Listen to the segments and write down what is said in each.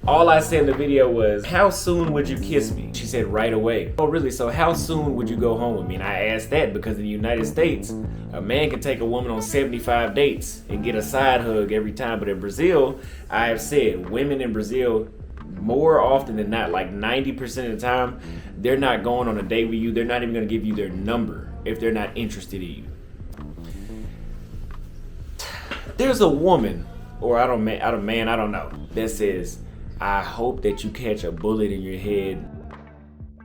All I said in the video was, how soon would you kiss me? She said, right away. Oh, really? So how soon would you go home with me? And I asked that because in the United States, a man can take a woman on 75 dates and get a side hug every time. But in Brazil, I have said, women in Brazil, more often than not, like 90% of the time, they're not going on a date with you. They're not even going to give you their number if they're not interested in you. There's a woman, or I don't know, that says, I hope that you catch a bullet in your head.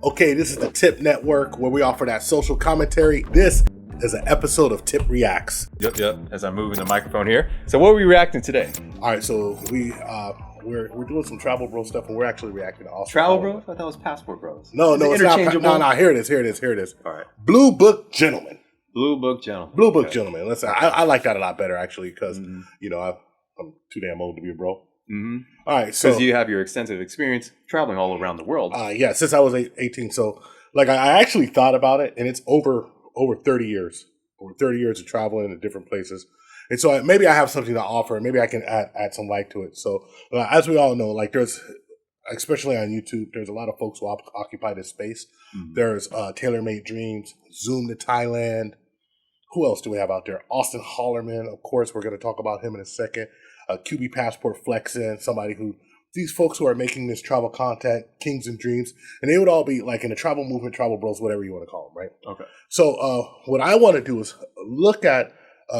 Okay, this is the TIP Network where we offer that social commentary. This is an episode of Tip Reacts. Yep. As I'm moving the microphone here. So what are we reacting today? All right, so we're doing some Travel Bro stuff, and we're actually reacting to Austin. Travel Bros? I thought that was Passport Bros. No, it's not. Here it is. All right. Blue Book Gentleman. Blue Book Gentleman. Blue Book Gentleman. Listen, I like that a lot better actually because I'm too damn old to be a bro. Mm-hmm. All right, so because you have your extensive experience traveling all around the world. Yeah, since I was 18. So, like, I actually thought about it, and it's over 30 years. Over 30 years of traveling to different places. And so maybe I have something to offer, and maybe I can add some light to it. So, as we all know, like, there's, especially on YouTube, there's a lot of folks who occupy this space. Mm-hmm. There's Tailor Made Dreams, Zoom to Thailand. Who else do we have out there? Austin Holleman, of course, we're going to talk about him in a second. QB Passport Flexin, somebody who, these folks who are making this travel content, Kings and Dreams, and they would all be like in the travel movement, travel bros, whatever you want to call them, right? Okay. So what I want to do is look at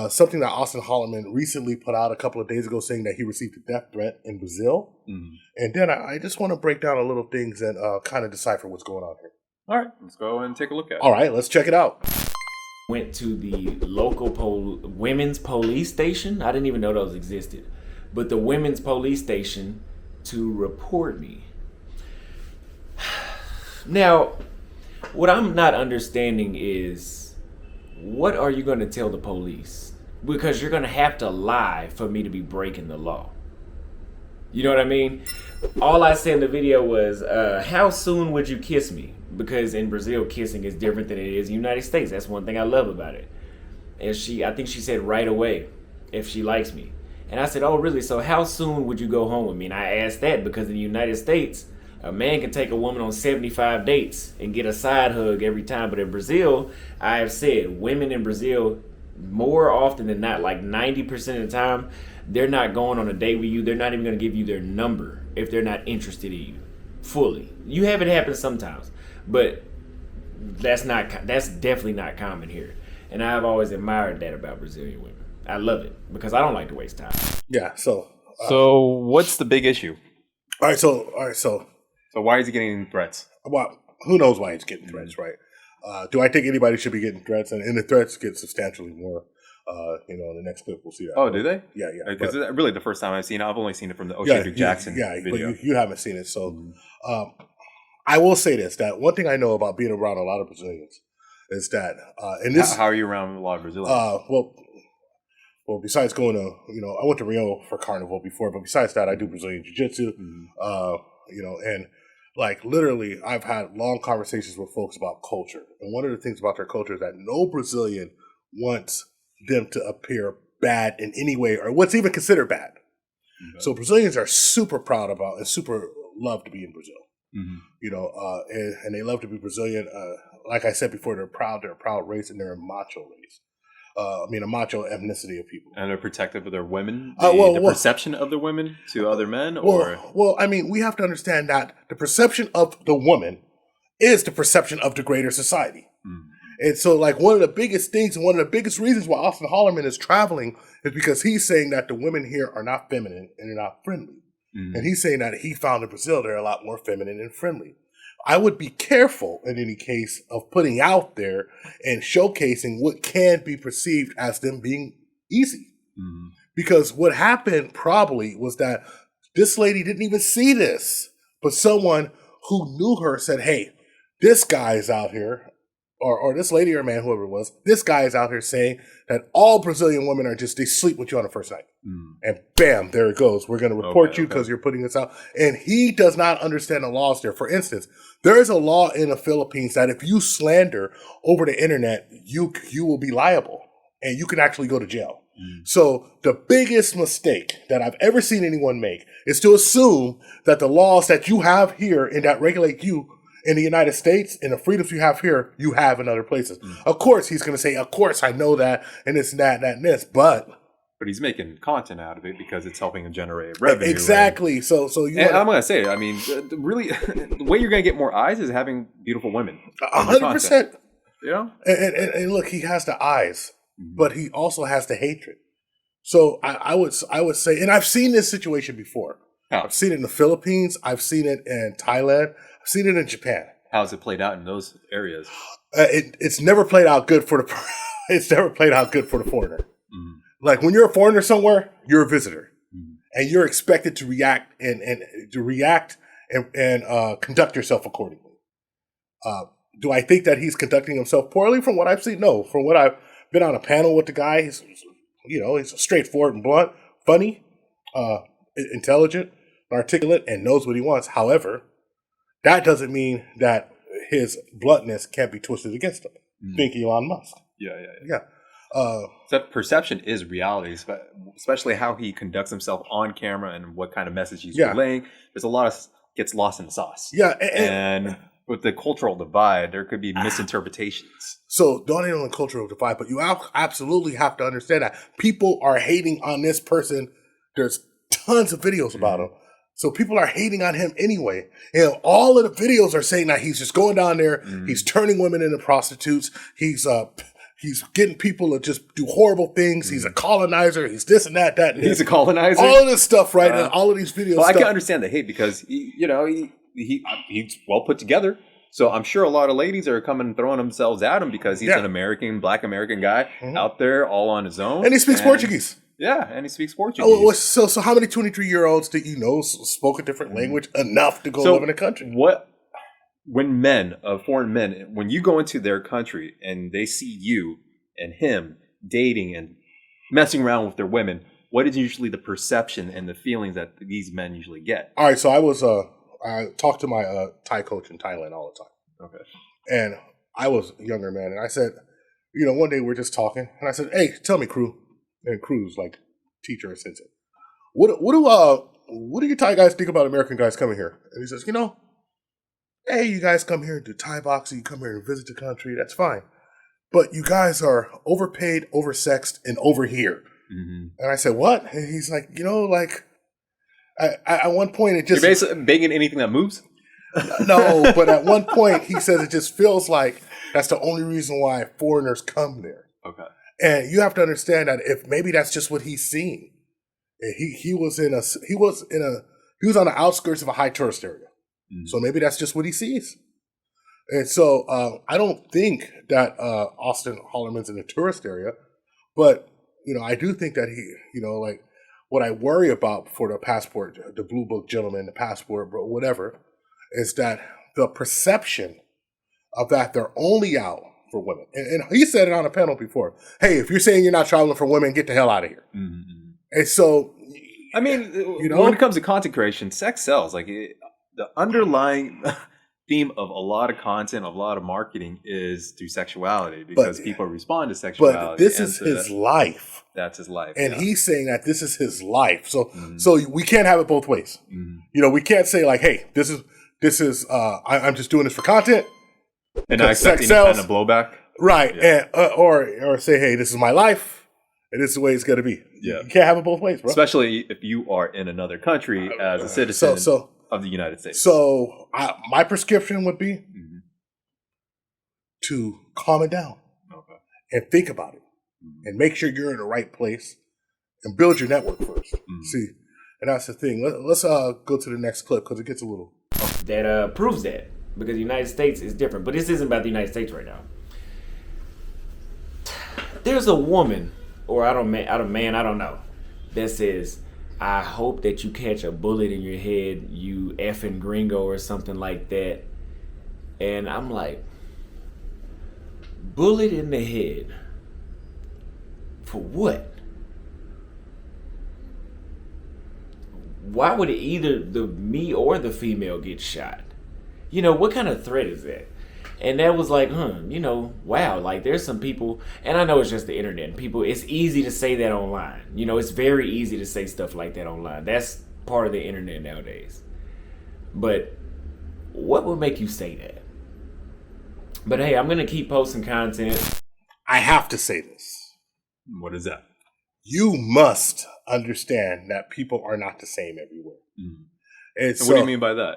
something that Austin Holleman recently put out a couple of days ago saying that he received a death threat in Brazil. Mm-hmm. And then I just want to break down a little things and kind of decipher what's going on here. All right, let's go and take a look at it. All right, let's check it out. Went to the local women's police station. I didn't even know those existed. But the women's police station to report me. Now, what I'm not understanding is, what are you going to tell the police? Because you're going to have to lie for me to be breaking the law. You know what I mean? All I said in the video was, how soon would you kiss me? Because in Brazil, kissing is different than it is in the United States. That's one thing I love about it. And I think she said right away, if she likes me. And I said, oh, really? So how soon would you go home with me? And I asked that because in the United States, a man can take a woman on 75 dates and get a side hug every time. But in Brazil, I have said, women in Brazil, more often than not, like 90% of the time, they're not going on a date with you. They're not even going to give you their number if they're not interested in you fully. You have it happen sometimes, but that's definitely not common here. And I've always admired that about Brazilian women. I love it because I don't like to waste time. Yeah. So what's the big issue? All right. So why is he getting threats? Well, who knows why he's getting threats, right? Do I think anybody should be getting threats? And the threats get substantially more. In the next clip we'll see that. Oh, do they? Yeah. Because really the first time I've seen it, I've only seen it from the O'Shea Jackson video. But you haven't seen it. So I will say this, that one thing I know about being around a lot of Brazilians is that how are you around a lot of Brazilians? Well, besides going to, I went to Rio for Carnival before, but besides that, I do Brazilian Jiu-Jitsu, and like literally I've had long conversations with folks about culture. And one of the things about their culture is that no Brazilian wants them to appear bad in any way or what's even considered bad. Okay. So Brazilians are super proud about and super love to be in Brazil. Mm-hmm. And they love to be Brazilian. Like I said before, they're a proud race and they're a macho race. A macho ethnicity of people. And they're protective of their women? The perception of the women to other men? We have to understand that the perception of the woman is the perception of the greater society. Mm. And so, like, one of the biggest things and one of the biggest reasons why Austin Holleman is traveling is because he's saying that the women here are not feminine and they're not friendly. Mm. And he's saying that he found in Brazil they're a lot more feminine and friendly. I would be careful in any case of putting out there and showcasing what can be perceived as them being easy. Mm-hmm. Because what happened probably was that this lady didn't even see this, but someone who knew her said, hey, this guy is out here, or this lady or man, whoever it was, this guy is out here saying that all Brazilian women they sleep with you on the first night. Mm. And bam, there it goes. We're going to report you because you're putting this out. And he does not understand the laws there. For instance, there is a law in the Philippines that if you slander over the internet, you will be liable and you can actually go to jail. So the biggest mistake that I've ever seen anyone make is to assume that the laws that you have here and that regulate you in the United States and the freedoms you have here, you have in other places. Of course, he's going to say, of course, I know that, and this and that and that and this, but he's making content out of it because it's helping him generate revenue. Exactly. I'm going to say, I mean, really, the way you're going to get more eyes is having beautiful women. 100%. You know? And look, he has the eyes, but he also has the hatred. So I would say, and I've seen this situation before. How? I've seen it in the Philippines. I've seen it in Thailand. I've seen it in Japan. How's it played out in those areas? It's never played out good for the. It's never played out good for the foreigner. Like when you're a foreigner somewhere, you're a visitor, and you're expected to react and conduct yourself accordingly. Do I think that he's conducting himself poorly? From what I've seen, no. From what I've been on a panel with the guy, he's straightforward and blunt, funny, intelligent, articulate, and knows what he wants. However, that doesn't mean that his bluntness can't be twisted against him. Think Elon Musk. Yeah. That perception is reality, especially how he conducts himself on camera and what kind of message he's relaying. There's a lot of gets lost in the sauce. Yeah, and with the cultural divide, there could be misinterpretations. So don't even on the cultural divide, but you absolutely have to understand that people are hating on this person. There's tons of videos about him. So people are hating on him anyway. And all of the videos are saying that he's just going down there. He's turning women into prostitutes. He's getting people to just do horrible things. He's a colonizer. He's this and that, and he's a colonizer. All of this stuff, right? And all of these videos. Well, I can understand the hate because he's well put together. So I'm sure a lot of ladies are coming and throwing themselves at him because he's an Black American guy out there all on his own. And he speaks Portuguese. Yeah, and he speaks Portuguese. Oh, so how many 23-year-olds do you know spoke a different language enough to go live in a country? When foreign men, when you go into their country and they see you and him dating and messing around with their women, what is usually the perception and the feelings that these men usually get? All right, so I talked to my Thai coach in Thailand all the time. Okay. And I was a younger man, and I said, one day we're just talking, and I said, hey, tell me, Crew. And Crew's like teacher or sensei. What do you Thai guys think about American guys coming here? And he says, hey, you guys come here and do Thai boxing, you come here and visit the country, that's fine. But you guys are overpaid, oversexed, and over here. And I said, what? And he's like, at one point it just... You're basically begging anything that moves? No, but at one point he says it just feels like that's the only reason why foreigners come there. Okay. And you have to understand that if maybe that's just what he's seen. He was on the outskirts of a high tourist area. So maybe that's just what he sees. And so I don't think that Austin Holleman's in a tourist area, but I do think that he, what I worry about for the passport, the blue book gentleman, the passport, whatever, is that the perception of that they're only out for women. And he said it on a panel before. Hey, if you're saying you're not traveling for women, get the hell out of here. And so, I mean, when it comes to content creation, sex sells. Like the underlying theme of a lot of content, a lot of marketing is through sexuality because people respond to sexuality. But this is his life. That's his life. And he's saying that this is his life. So we can't have it both ways. We can't say like, hey, this is I'm just doing this for content. And not accept any kind of blowback. Right. Yeah. And or say, hey, this is my life and this is the way it's gonna be. Yeah. You can't have it both ways, bro. Especially if you are in another country as a citizen of the United States. So my prescription would be to calm it down and think about it and make sure you're in the right place and build your network first. See, and that's the thing. Let's go to the next clip because it gets a little... That proves that. Because the United States is different. But this isn't about the United States right now. There's a woman, or I don't know, that says, I hope that you catch a bullet in your head, you effing gringo or something like that. And I'm like, bullet in the head? For what? Why would either me or the female get shot? What kind of threat is that? And that was like, wow, like there's some people, and I know it's just the internet. People, it's easy to say that online. It's very easy to say stuff like that online. That's part of the internet nowadays. But what would make you say that? But hey, I'm going to keep posting content. I have to say this. What is that? You must understand that people are not the same everywhere. Mm. And so, what do you mean by that?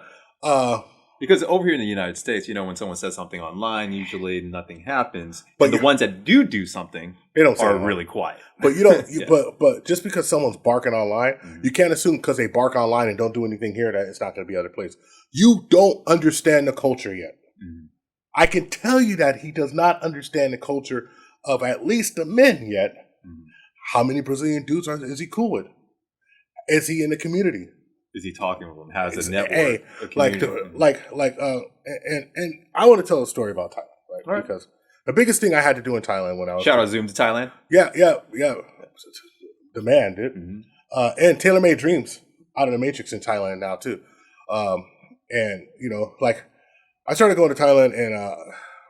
Because over here in the United States, when someone says something online, usually nothing happens. But the ones that do something, they don't are really quiet. But you don't. But just because someone's barking online, you can't assume because they bark online and don't do anything here that it's not going to be other places. You don't understand the culture yet. Mm. I can tell you that he does not understand the culture of at least the men yet. Mm. How many Brazilian dudes is he cool with? Is he in the community? Is he talking with them? Has a network? And I want to tell a story about Thailand, right? Because the biggest thing I had to do in Thailand when I was shout out Zoom to Thailand. Yeah. The man, dude. Mm-hmm. And tailor-made dreams out of the Matrix in Thailand now too. And I started going to Thailand and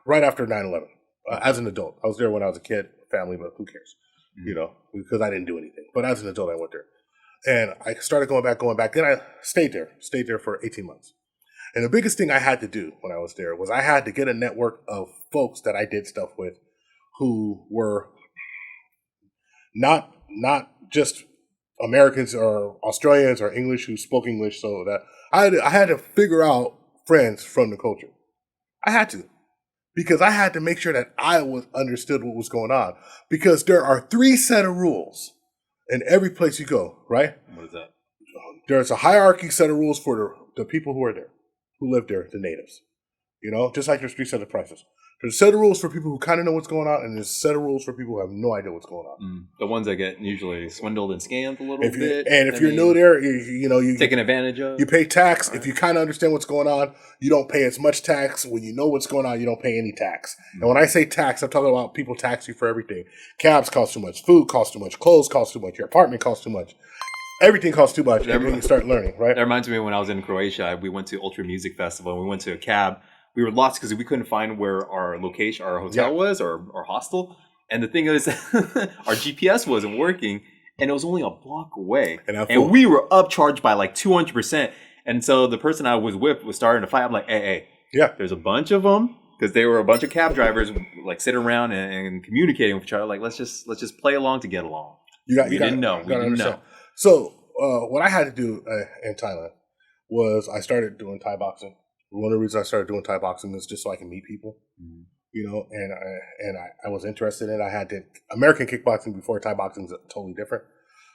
right after 9/11 as an adult. I was there when I was a kid, family, but who cares? Mm-hmm. Because I didn't do anything. But as an adult, I went there. And I started going back. Then I stayed there for 18 months. And the biggest thing I had to do when I was there was I had to get a network of folks that I did stuff with who were not just Americans or Australians or English who spoke English. So that I had to figure out friends from the culture. I had to. Because I had to make sure that I understood what was going on. Because there are 3 set of rules in every place you go, right? What is that? There's a hierarchy set of rules for the people who are there, who live there, the natives. Just like there's 3 sets of prices. There's a set of rules for people who kind of know what's going on, and there's a set of rules for people who have no idea what's going on. The ones that get usually swindled and scammed a little bit. And if you're new there, you taken advantage of. You pay tax. Right. If you kind of understand what's going on, you don't pay as much tax. When you know what's going on, you don't pay any tax. And when I say tax, I'm talking about people tax you for everything. Cabs cost too much. Food costs too much. Clothes cost too much. Your apartment costs too much. Everything costs too much. And then you start learning, right? That reminds me when I was in Croatia, we went to Ultra Music Festival, and we went to a cab. We were lost because we couldn't find where our location, our hotel was, or our hostel. And the thing is, our GPS wasn't working, and it was only a block away. And we were upcharged by like 200%. And so the person I was with was starting to fight. I'm like, hey, there's a bunch of them, because they were a bunch of cab drivers, like sitting around and communicating with each other. Like, let's just play along to get along. We didn't know. So what I had to do in Thailand was I started doing Thai boxing. One of the reasons I started doing Thai boxing is just so I can meet people, and I was interested in it. I had American kickboxing before Thai boxing is totally different.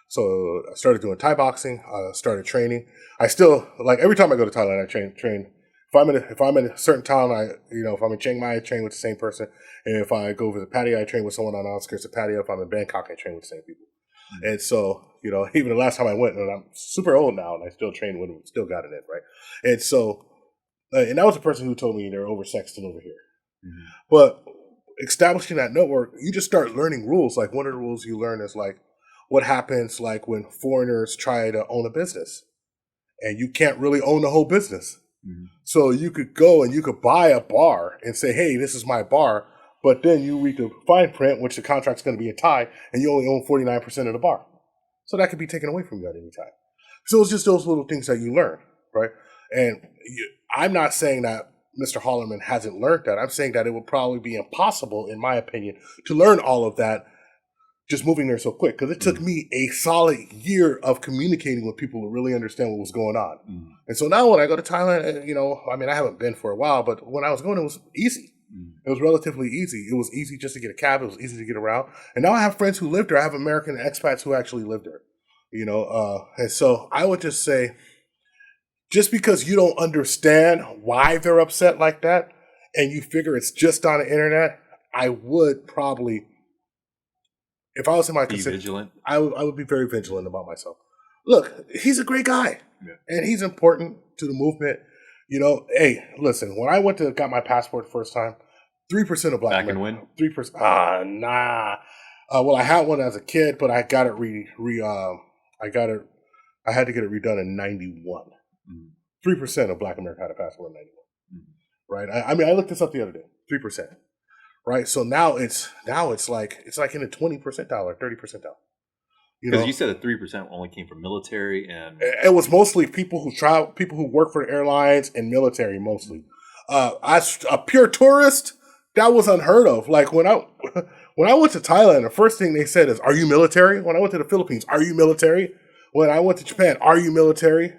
So I started doing Thai boxing, started training. I still, every time I go to Thailand, I train. If I'm in a certain town, if I'm in Chiang Mai, I train with the same person. And if I go visit Pattaya, I train with someone on the outskirts of Pattaya. If I'm in Bangkok, I train with the same people. Mm-hmm. And so, even the last time I went, and I'm super old now, and I still train with them, still got it in, right? And so, and that was the person who told me they're oversexed and over here. Mm-hmm. But establishing that network, you just start learning rules. Like one of the rules you learn is what happens when foreigners try to own a business, and you can't really own the whole business. Mm-hmm. So you could go and you could buy a bar and say, hey, this is my bar. But then you read the fine print, which the contract's going to be in Thai, and you only own 49% of the bar. So that could be taken away from you at any time. So it's just those little things that you learn, right? And I'm not saying that Mr. Holleman hasn't learned that. I'm saying that it would probably be impossible, in my opinion, to learn all of that just moving there so quick. Because it took me a solid year of communicating with people to really understand what was going on. Mm. And so now when I go to Thailand, I haven't been for a while, but when I was going, it was easy. Mm. It was relatively easy. It was easy just to get a cab. It was easy to get around. And now I have friends who live there. I have American expats who actually live there. And so I would just say, just because you don't understand why they're upset like that, and you figure it's just on the internet, I would probably, if I was in my vigilant. I would be very vigilant about myself. Look, he's a great guy, and he's important to the movement. Hey, listen, when I got my passport the first time, 3% of black men. Win? 3%. Nah. Well, I had one as a kid, but I got it I had to get it redone in 91. 3% of black America had a passport in 91. right? I mean, I looked this up the other day, 3%, right? So now it's like in the 20 percentile or 30 percentile. Because you said that 3% only came from military and it was mostly people who travel, people who work for the airlines and military mostly. As a pure tourist, that was unheard of. Like when I went to Thailand, the first thing they said is, "Are you military?" When I went to the Philippines, "Are you military?" When I went to Japan, "Are you military?"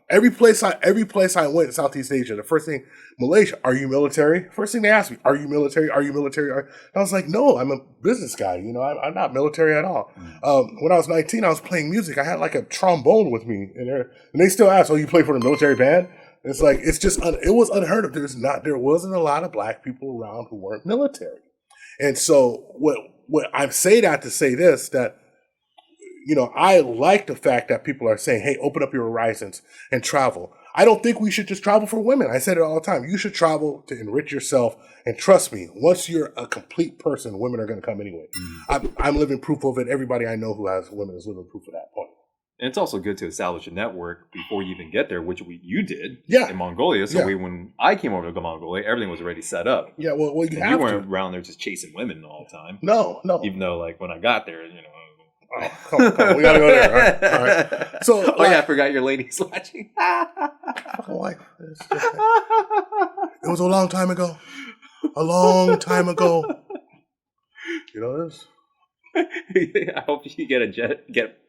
Every place I went in Southeast Asia, the first thing, Malaysia, "Are you military?" First thing they asked me, "Are you military? Are you military?" I was like, "No, I'm a business guy. I'm not military at all." When I was 19, I was playing music. I had like a trombone with me, and they still ask, "Oh, you play for the military band?" It's like it was unheard of. There wasn't a lot of black people around who weren't military, and so what I'm saying that to say this that. I like the fact that people are saying, hey, open up your horizons and travel. I don't think we should just travel for women. I said it all the time. You should travel to enrich yourself. And trust me, once you're a complete person, women are going to come anyway. I'm living proof of it. Everybody I know who has women is living proof of that point. And it's also good to establish a network before you even get there, which you did in Mongolia. So when I came over to Mongolia, everything was already set up. Yeah, well you weren't around there just chasing women all the time. No. Even though, like, when I got there, Oh, come on. We gotta go there. All right. So, I forgot your lady's watching. Wife. It was a long time ago. A long time ago. This. I hope you get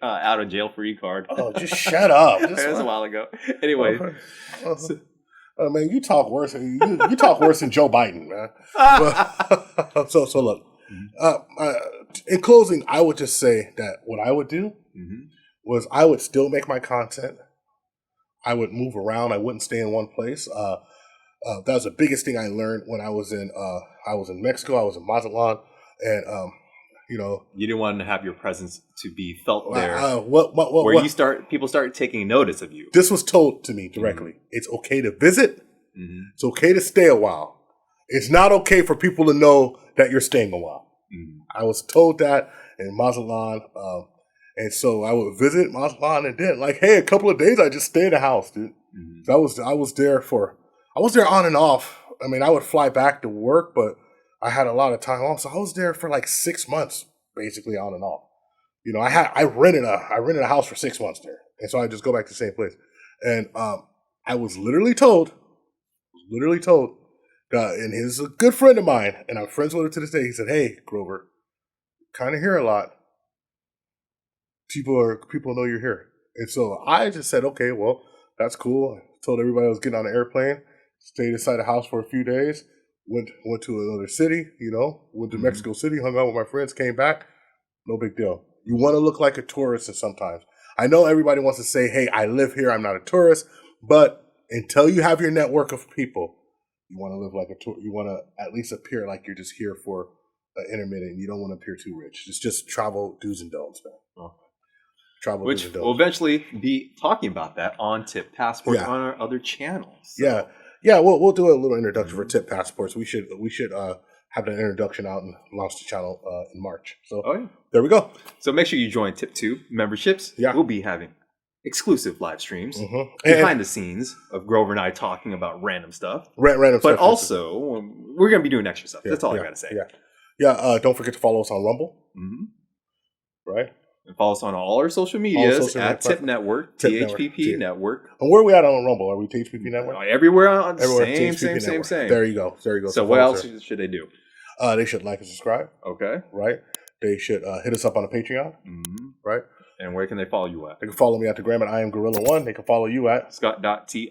out of jail free card. Oh, just shut up. That was a while ago. Anyway, man, you talk worse. You talk worse than Joe Biden, man. So look. In closing, I would just say that what I would do was I would still make my content. I would move around. I wouldn't stay in one place. That was the biggest thing I learned when I was in Mexico. I was in Mazatlan, and you didn't want to have your presence to be felt there. People start taking notice of you. This was told to me directly. It's okay to visit. It's okay to stay a while. It's not okay for people to know that you're staying a while. I was told that in Mazatlan, and so I would visit Mazatlan, and then a couple of days I just stay in the house, dude. So I was there on and off. I mean, I would fly back to work, but I had a lot of time off, so I was there for like 6 months, basically on and off. I rented a house for 6 months there, and so I just go back to the same place. And I was literally told. And he's a good friend of mine, and I'm friends with him to this day. He said, "Hey, Grover, kind of hear a lot. People know you're here." And so I just said, "Okay, well, that's cool." I told everybody I was getting on an airplane, stayed inside the house for a few days, went to another city, went to Mexico City, hung out with my friends, came back. No big deal. You want to look like a tourist, and sometimes I know everybody wants to say, "Hey, I live here. I'm not a tourist," but until you have your network of people. You want to live like a tour. You want to at least appear like you're just here for an intermittent. You don't want to appear too rich. It's just travel do's and don'ts, man. Travel do's and don'ts. We'll eventually be talking about that on Tip Passports on our other channels. So. Yeah. We'll do a little introduction for Tip Passports. We should have that introduction out and launch the channel in March. So there we go. So make sure you join TIP2 memberships. Yeah, we'll be having exclusive live streams behind the scenes of Grover and I talking about random stuff. Random stuff. But also, we're going to be doing extra stuff. That's all I got to say. Yeah. Don't forget to follow us on Rumble. Right? And follow us on all our social medias at Tip Network, THPP Network. And where are we at on Rumble? Are we THPP Network? Everywhere on same. There you go. So what else should they do? They should like and subscribe. Okay. Right? They should hit us up on a Patreon. Right? And where can they follow you at? They can follow me at the gram at I am Gorilla1. They can follow you at ScottT.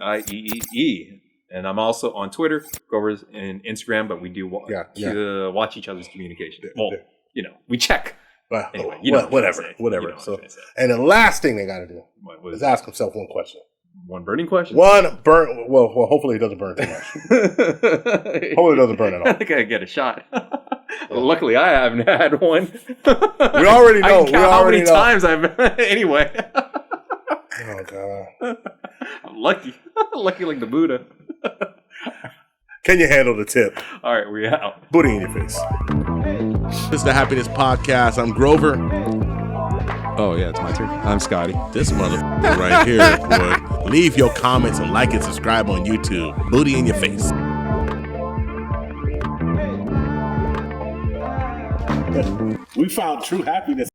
And I'm also on Twitter, Grover's and Instagram, but we do watch each other's communication. Well, we check. But anyway, whatever. So, and the last thing they got to do is ask themselves one question. One burning question? One burn. Well, hopefully it doesn't burn too much. Hopefully it doesn't burn at all. I think I get a shot. Luckily, I haven't had one. We already know. I can count how many times I've. Anyway. Oh God. I'm lucky. Lucky like the Buddha. Can you handle the tip? All right, we out. Booty in your face. This is the Happiness Podcast. I'm Grover. Oh, yeah, it's my turn. I'm Scotty. This motherfucker right here, boy. Leave your comments and like and subscribe on YouTube. Booty in your face. We found true happiness.